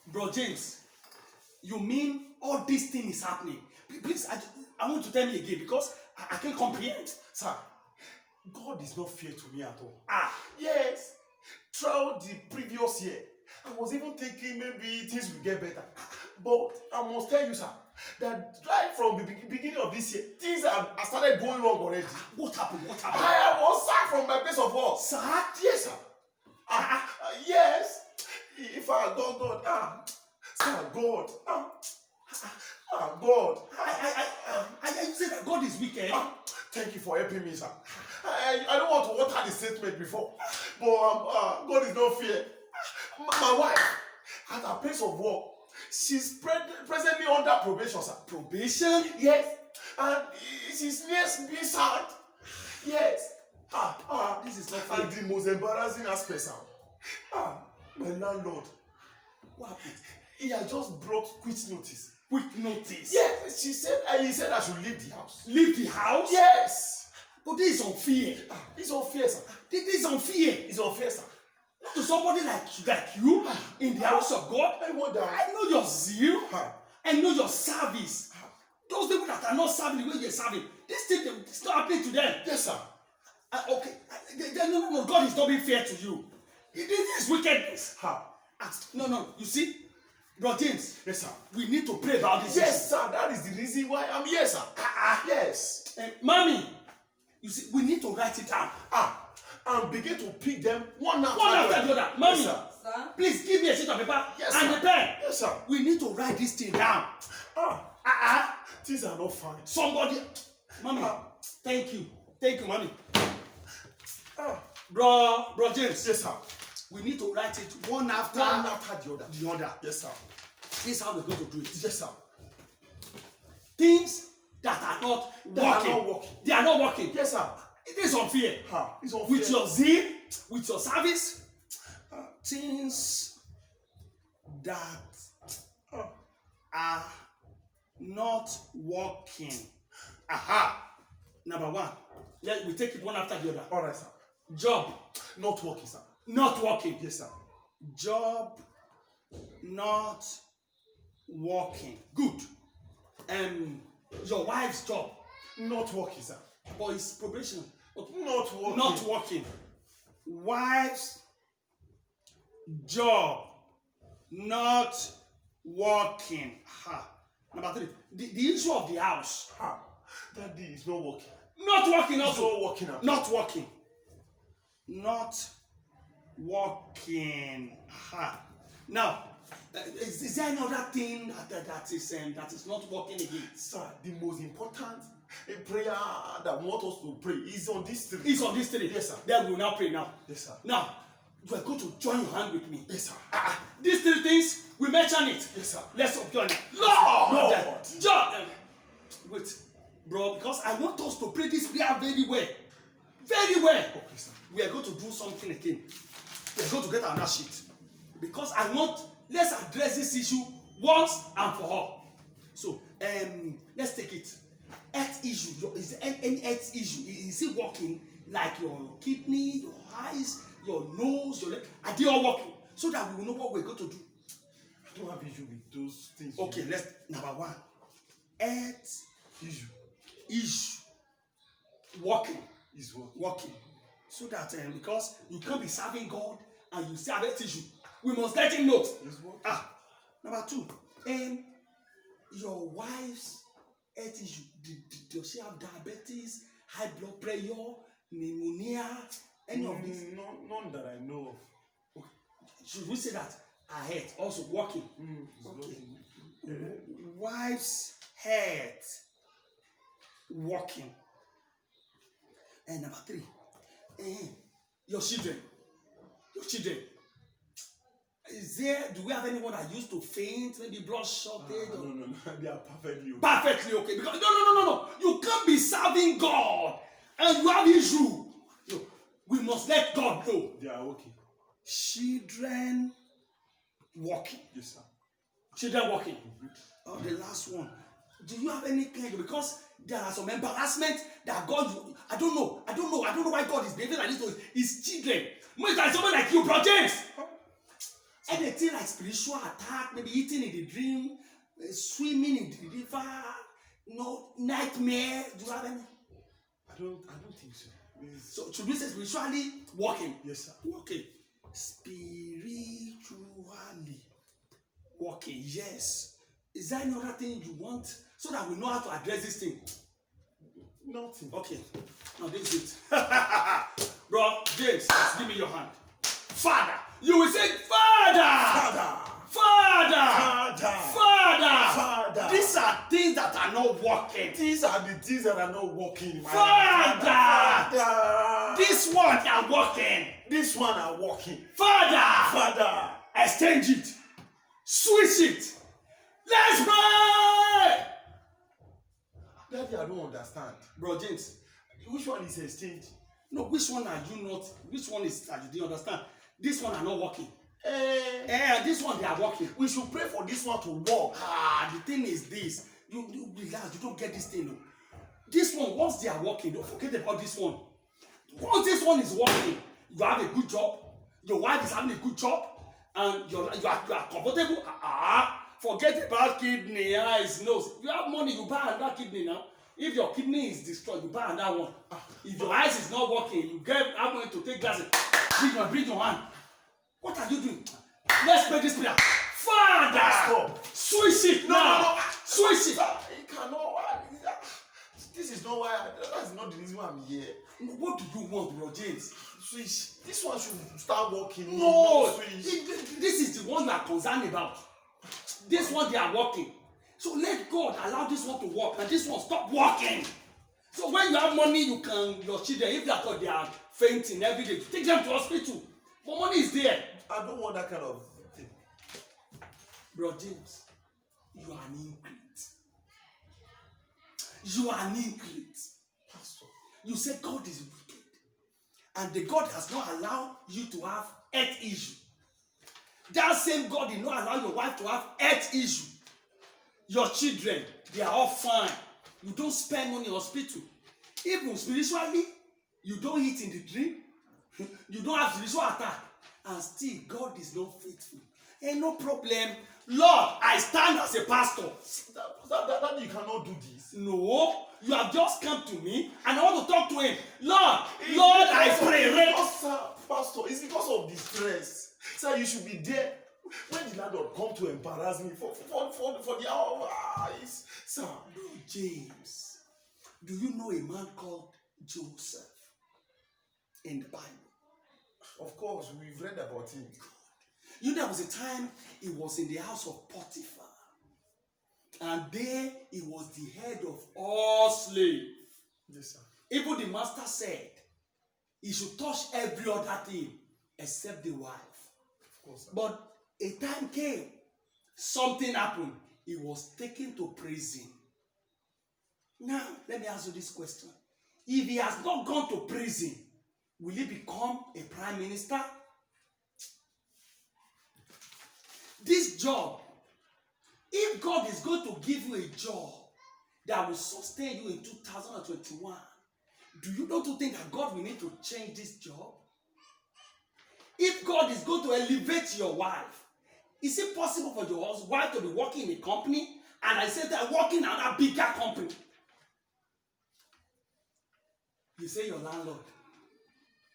Bro James, you mean all this thing is happening? Please, I want to tell me again because I can't comprehend. Sir, God is not fair to me at all. Yes. Throughout the previous year, I was even thinking maybe things will get better. But I must tell you, sir, that right from the beginning of this year, things have started going wrong already. What happened? I was sacked from my place of work. Sacked? Yes, sir. Yes. If I God, sir, God, God. You say that God is wicked? Thank you for helping me, sir. I don't want to water the statement before, but God is not fair. My wife, at her place of work, she's presently under probation, sir. Probation? Yes. And she's near being sacked. Yes. This is not fair. And the most embarrassing aspect, sir. My landlord. What happened? He had just brought quit notice. Quick notice? Yes, he said I should leave the house. Leave the house? Yes. But this is unfair. It's unfair, sir. This is unfair. It's unfair, sir. Not to somebody like you in the house of God. I wonder. I know your zeal. I know your service. Those people that are not serving the way you're serving, this thing is not happening to them. Yes, sir. Okay. No. God is not being fair to you. This is wickedness. No. You see, Bro James. Yes, sir. We need to pray about this. Yes, sir. That is the reason why I'm here, sir. Yes. Mommy, you see, we need to write it down. And begin to pick them one after the other. Mommy, yes, sir. Please give me a sheet of paper and a pen. Yes, sir. We need to write this thing down. Things are not fine. Somebody, Mommy, thank you, Mommy. Bro James. Yes, sir. We need to write it one after the other. Yes, sir. This is how we're going to do it. Yes, sir. Things that are not working. They are not working. Yes, sir. It is unfair. It's unfair. With your zeal, with your service, things that are not working. Number one. We take it one after the other. All right, sir. Job. Not working, sir. Not working. Yes, sir. Job not working. Good. Your wife's job. Not working, sir. But it's probation. Not working. Not working. Wife's job not working. Number three. The issue of the house. Daddy is not working. Not working also. Not working. Not working. Not working. Now, is there any other thing that is not working again? Sir, the most important prayer that we want us to pray is on this three. It's on this three. Yes, sir. Then we will now pray now. Yes, sir. Now, you are going to join your hand with me. Yes, sir. These three things, we mention it. Yes, sir. Let's join it. Lord! John! Wait, bro, because I want us to pray this prayer very well. Very well. Okay, sir. We are going to do something again. We are going to get another sheet. Because let's address this issue once and for all. So, let's take it. Health issue. Is there any health issue? Is it working? Like your kidney, your eyes, your nose, your leg? Are they all working? So that we will know what we're going to do. I don't have issue with those things. Okay, number one. Health issue. Working. Is working. Working. So that because you can't be serving God and you still have health issue. We must let him know. Is working. Number two. Your wife's health issue. Does she have diabetes, high blood pressure, pneumonia, any of this? None that I know of. Okay. Should we say that her health also working? Okay. Wife's health working. And number three, your children. Do we have anyone that used to faint, maybe blood shortage? No. They are perfectly okay. Perfectly okay. Because no. You can't be serving God and you have issue. No, we must let God know. They are okay. Children walking. Yes, sir. Children walking. The last one. Do you have any kind? Because there are some embarrassment that God. I don't know why God is behaving like this to his children. More than someone like you, Bro James. Anything like spiritual attack, maybe eating in the dream, swimming in the river, nightmare. Do you have any? I don't think so. So should we say spiritually walking? Yes, sir. Okay. Spiritually walking. Yes. Is there any other thing you want so that we know how to address this thing? Nothing. Okay. Now this is it. Bro, James, give me your hand. Father. You will say, Father. Father. Father. Father. Father. Father. These are things that are not working. These are the things that are not working in my Father. life. Father. This one are working. This one are working. Father. Father. Exchange it. Switch it. Let's pray. Daddy, I don't understand. Bro James, Which one is exchange? no, which one are you not? Which one is that you didn't understand? This one are not working. This one they are working. We should pray for this one to work. The thing is this. You relax, you don't get this thing. No. This one, once they are working, don't forget about this one. Once this one is working, you have a good job, your wife is having a good job, and you are comfortable. Forget about kidney, eyes, nose. If you have money, you buy another kidney now. If your kidney is destroyed, you buy another one. If your eyes is not working, you have money to take glasses. Bring your hand. What are you doing? Let's pray this prayer. Father, Stop. Switch it now. No. Switch it. It cannot. This is not why. That's not the reason why I'm here. What do you want, bro James? Switch. This one should start working. No, switch. this is the one you are concerned about. This one they are working. So let God allow this one to work and this one stop working. So when you have money, you can, your children, if they are fainting every day, take them to hospital. But money is there. I don't want that kind of thing. Bro James, you are an ingrate. You are an ingrate. Pastor. You say God is wicked. And the God has not allowed you to have health issue. That same God did not allow your wife to have health issue. Your children, they are all fine. You don't spend money in hospital. Even spiritually, you don't eat in the dream. You don't have spiritual attack. And still, God is not faithful. Ain't no problem. Lord, I stand as a pastor. That you cannot do this. No, you have just come to me and I want to talk to him. Lord, I pray. Pastor, it's because of the stress. Sir, you should be there when the landlord come to embarrass me for the hour. Sir. James, do you know a man called Joseph in the Bible? Of course, we've read about him. You know, there was a time he was in the house of Potiphar. And there he was the head of all slaves. Yes, sir. Even the master said he should touch every other thing except the wife. Of course, sir. But a time came, something happened. He was taken to prison. Now, let me ask you this question. If he has not gone to prison, will he become a prime minister? This job, if God is going to give you a job that will sustain you in 2021, do you not think that God will need to change this job? If God is going to elevate your wife, is it possible for your wife to be working in a company and I said that working in a bigger company? You say your landlord.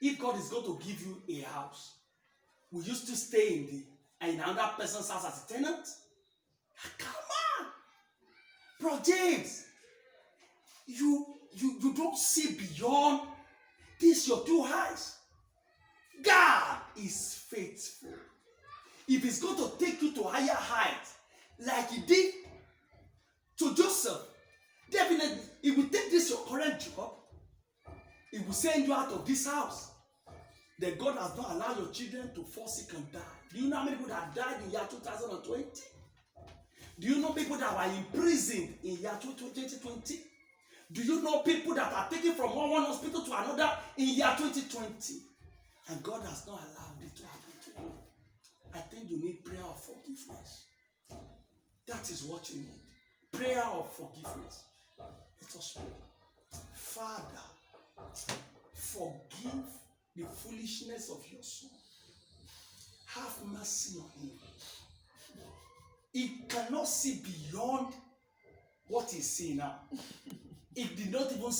If God is going to give you a house, will you still stay in another person's house as a tenant? Come on, bro James. You don't see beyond this your two eyes. God is faithful. If he's going to take you to higher heights, like he did to Joseph, definitely he will take this your current job. He will send you out of this house. Then God has not allowed your children to fall sick and die. Do you know how many people that died in year 2020? Do you know people that were imprisoned in year 2020? Do you know people that are taken from one hospital to another in year 2020? And God has not allowed it to happen to you. I think you need prayer of forgiveness. That is what you need. Prayer of forgiveness. Let us pray. Father, forgive the foolishness of your son. have mercy on him. He cannot see beyond what he's seeing now. He did not even